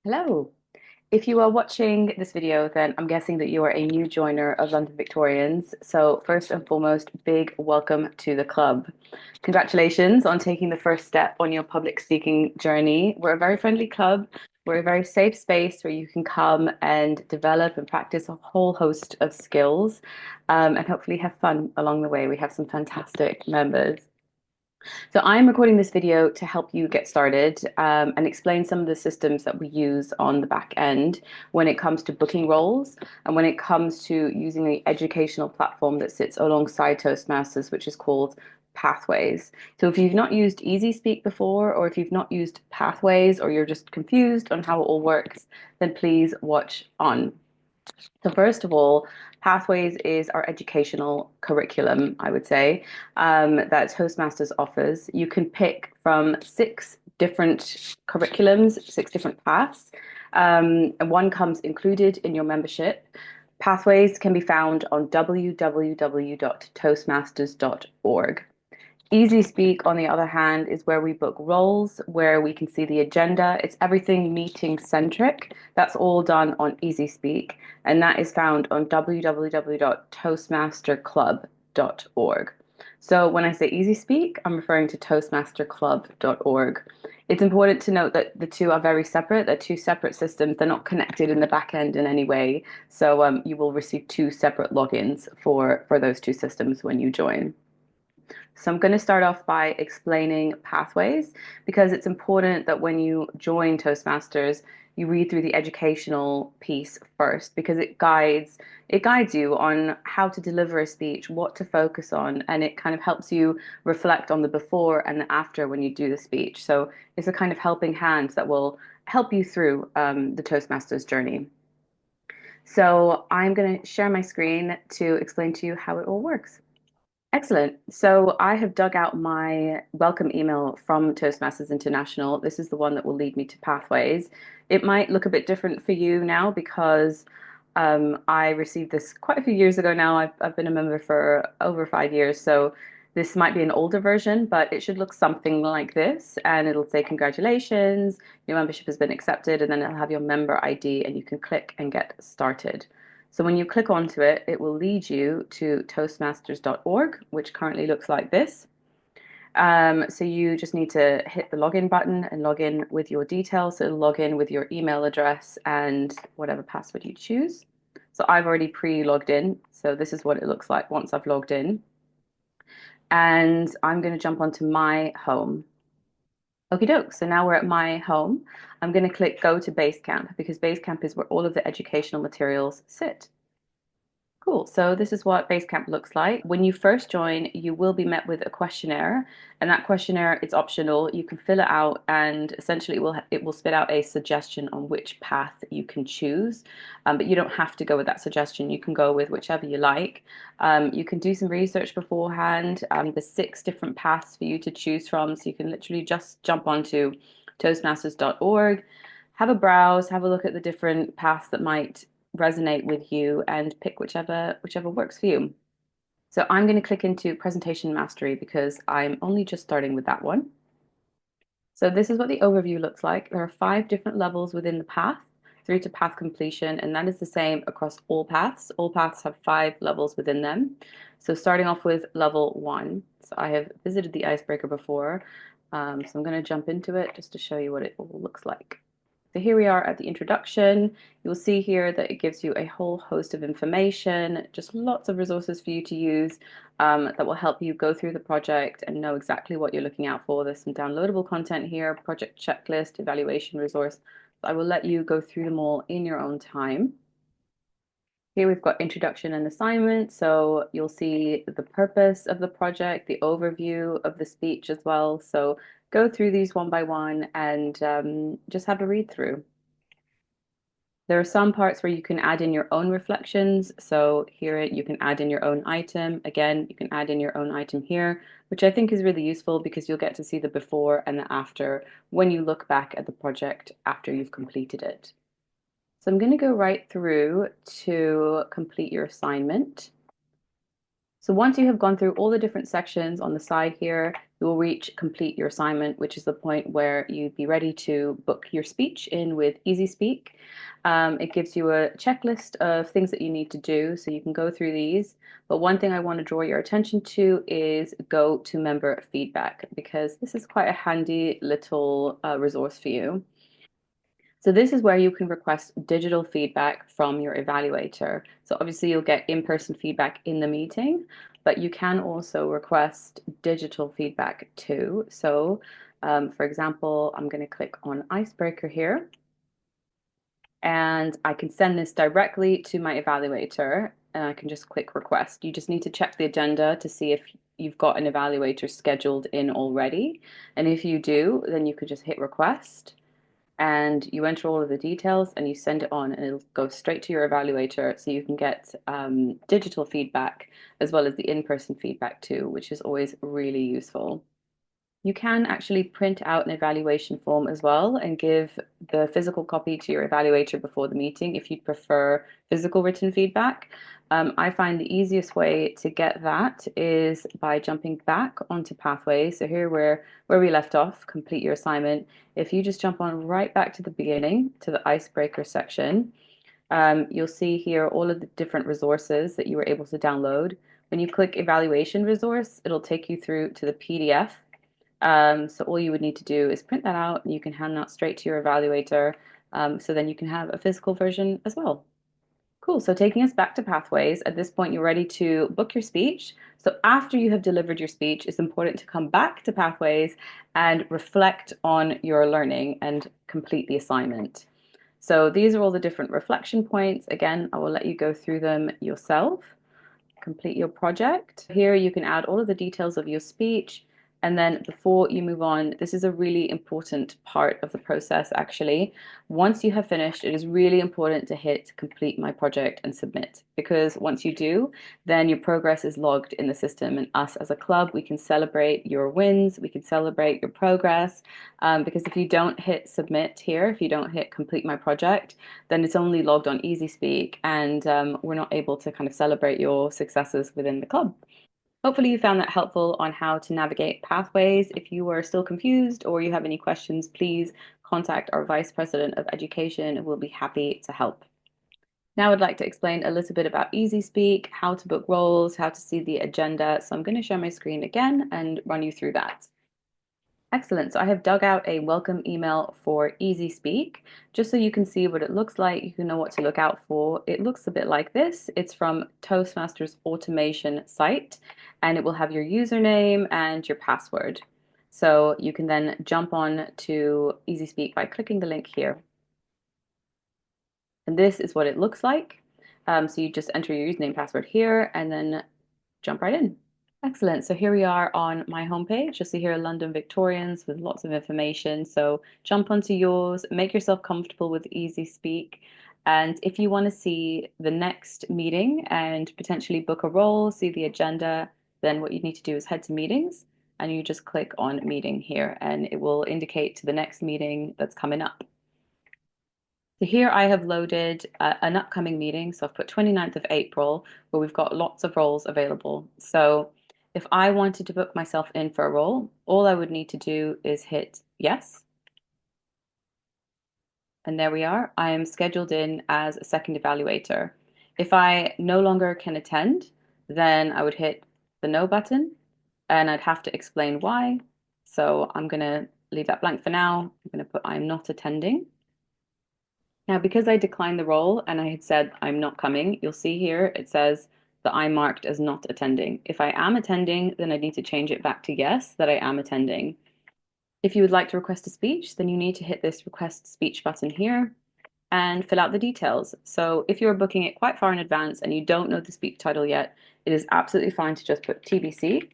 Hello. If you are watching this video, then I'm guessing that you are a new joiner of London Victorians. So first and foremost, big welcome to the club. Congratulations on taking the first step on your public speaking journey. We're a very friendly club. We're a very safe space where you can come and develop and practice a whole host of skills, and hopefully have fun along the way. We have some fantastic members. So I'm recording this video to help you get started and explain some of the systems that we use on the back end when it comes to booking roles and when it comes to using the educational platform that sits alongside Toastmasters, which is called Pathways. So if you've not used EasySpeak before, or if you've not used Pathways, or you're just confused on how it all works, then please watch on. So first of all, Pathways is our educational curriculum, I would say, that Toastmasters offers. You can pick from six different curriculums, six different paths, and one comes included in your membership. Pathways can be found on www.toastmasters.org. Easy Speak, on the other hand, is where we book roles, where we can see the agenda. It's everything meeting centric. That's all done on Easy Speak, and that is found on www.toastmasterclub.org. So when I say Easy Speak, I'm referring to toastmasterclub.org. It's important to note that the two are very separate. They're two separate systems. They're not connected in the back end in any way. So you will receive two separate logins for those two systems when you join. So I'm going to start off by explaining pathways because it's important that when you join Toastmasters, you read through the educational piece first because it guides you on how to deliver a speech, what to focus on, and it kind of helps you reflect on the before and the after when you do the speech. So it's a kind of helping hand that will help you through the Toastmasters journey. So I'm going to share my screen to explain to you how it all works. Excellent. So I have dug out my welcome email from Toastmasters International. This is the one that will lead me to Pathways. It might look a bit different for you now because I received this quite a few years ago now. I've been a member for over 5 years, so this might be an older version, but it should look something like this. And it'll say, congratulations, your membership has been accepted, and then it'll have your member ID, and you can click and get started. So when you click onto it, it will lead you to toastmasters.org, which currently looks like this. So you just need to hit the login button and log in with your details. So log in with your email address and whatever password you choose. So I've already pre-logged in. So this is what it looks like once I've logged in. And I'm going to jump onto my home. Okie doke. So now we're at my home. I'm going to click go to Basecamp because Basecamp is where all of the educational materials sit. Cool. So this is what Basecamp looks like. When you first join, you will be met with a questionnaire, and that questionnaire is optional. You can fill it out, and essentially it will spit out a suggestion on which path you can choose. But you don't have to go with that suggestion. You can go with whichever you like. You can do some research beforehand. There's six different paths for you to choose from, so you can literally just jump onto toastmasters.org, have a browse, have a look at the different paths that might resonate with you and pick whichever works for you. So I'm going to click into presentation mastery because I'm only just starting with that one. So this is what the overview looks like. There are 5 different levels within the path through to path completion, and that is the same across all paths. All paths have 5 levels within them. So starting off with level 1. So I have visited the icebreaker before, so I'm going to jump into it just to show you what it all looks like. So here we are at the introduction. You'll see here that it gives you a whole host of information, just lots of resources for you to use that will help you go through the project and know exactly what you're looking out for. There's some downloadable content here, project checklist, evaluation resource. So I will let you go through them all in your own time. Here we've got introduction and assignment. So you'll see the purpose of the project, the overview of the speech as well. So go through these one by one and just have a read through. There are some parts where you can add in your own reflections. So here you can add in your own item. Again, you can add in your own item here, which I think is really useful because you'll get to see the before and the after when you look back at the project after you've completed it. So I'm going to go right through to complete your assignment. So once you have gone through all the different sections on the side here, you will reach complete your assignment, which is the point where you'd be ready to book your speech in with EasySpeak. It gives you a checklist of things that you need to do, so you can go through these. But one thing I want to draw your attention to is go to member feedback, because this is quite a handy little resource for you. So this is where you can request digital feedback from your evaluator. So obviously you'll get in-person feedback in the meeting, but you can also request digital feedback too. So for example, I'm going to click on Icebreaker here, and I can send this directly to my evaluator, and I can just click request. You just need to check the agenda to see if you've got an evaluator scheduled in already. And if you do, then you could just hit request, and you enter all of the details and you send it on, and it'll go straight to your evaluator, so you can get digital feedback as well as the in-person feedback too, which is always really useful. You can actually print out an evaluation form as well and give the physical copy to your evaluator before the meeting if you'd prefer physical written feedback. I find the easiest way to get that is by jumping back onto Pathways. So here where we left off, complete your assignment. If you just jump on right back to the beginning, to the icebreaker section, you'll see here all of the different resources that you were able to download. When you click evaluation resource, it'll take you through to the PDF. So all you would need to do is print that out, and you can hand that straight to your evaluator. So then you can have a physical version as well. Cool. So taking us back to Pathways, at this point, you're ready to book your speech. So after you have delivered your speech, it's important to come back to Pathways and reflect on your learning and complete the assignment. So these are all the different reflection points. Again, I will let you go through them yourself. Complete your project. Here you can add all of the details of your speech. And then before you move on, this is a really important part of the process actually. Once you have finished, it is really important to hit complete my project and submit, because once you do, then your progress is logged in the system, and us as a club, we can celebrate your wins, we can celebrate your progress, because if you don't hit submit here, if you don't hit complete my project, then it's only logged on EasySpeak, and we're not able to kind of celebrate your successes within the club. Hopefully you found that helpful on how to navigate Pathways. If you are still confused or you have any questions, please contact our Vice President of Education, and we'll be happy to help. Now I'd like to explain a little bit about EasySpeak, how to book roles, how to see the agenda. So I'm going to share my screen again and run you through that. Excellent. So I have dug out a welcome email for EasySpeak, just so you can see what it looks like. You can know what to look out for. It looks a bit like this. It's from Toastmasters automation site, and it will have your username and your password. So you can then jump on to EasySpeak by clicking the link here. And this is what it looks like. So you just enter your username, password here, and then jump right in. Excellent. So here we are on my homepage. You'll see here London Victorians with lots of information. So jump onto yours, make yourself comfortable with EasySpeak. And if you want to see the next meeting and potentially book a role, see the agenda, then what you need to do is head to meetings, and you just click on meeting here, and it will indicate to the next meeting that's coming up. So here I have loaded an upcoming meeting. So I've put 29th of April, where we've got lots of roles available. So if I wanted to book myself in for a role, all I would need to do is hit yes. And there we are. I am scheduled in as a second evaluator. If I no longer can attend, then I would hit the no button, and I'd have to explain why. So I'm going to leave that blank for now. I'm going to put I'm not attending. Now, because I declined the role and I had said I'm not coming, you'll see here it says that I'm marked as not attending. If I am attending, then I need to change it back to yes, that I am attending. If you would like to request a speech, then you need to hit this request speech button here and fill out the details. So if you're booking it quite far in advance and you don't know the speech title yet, it is absolutely fine to just put TBC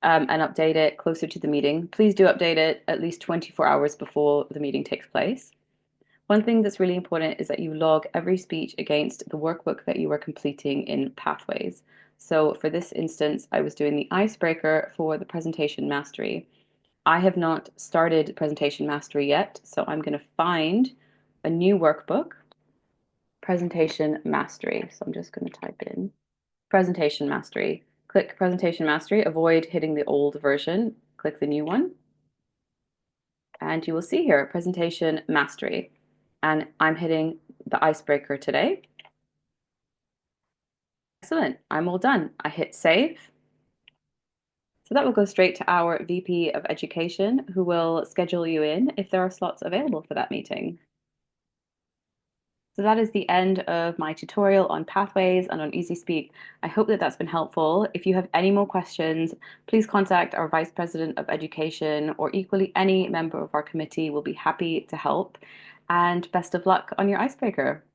and update it closer to the meeting. Please do update it at least 24 hours before the meeting takes place. One thing that's really important is that you log every speech against the workbook that you are completing in Pathways. So for this instance, I was doing the icebreaker for the presentation mastery. I have not started presentation mastery yet, so I'm going to find a new workbook, presentation mastery. So I'm just going to type in presentation mastery. Click presentation mastery, avoid hitting the old version. click the new one, and you will see here presentation mastery. And I'm hitting the icebreaker today. Excellent, I'm all done. I hit save. So that will go straight to our VP of Education, who will schedule you in if there are slots available for that meeting. So that is the end of my tutorial on Pathways and on EasySpeak. I hope that that's been helpful. If you have any more questions, please contact our Vice President of Education, or equally any member of our committee will be happy to help. And best of luck on your icebreaker.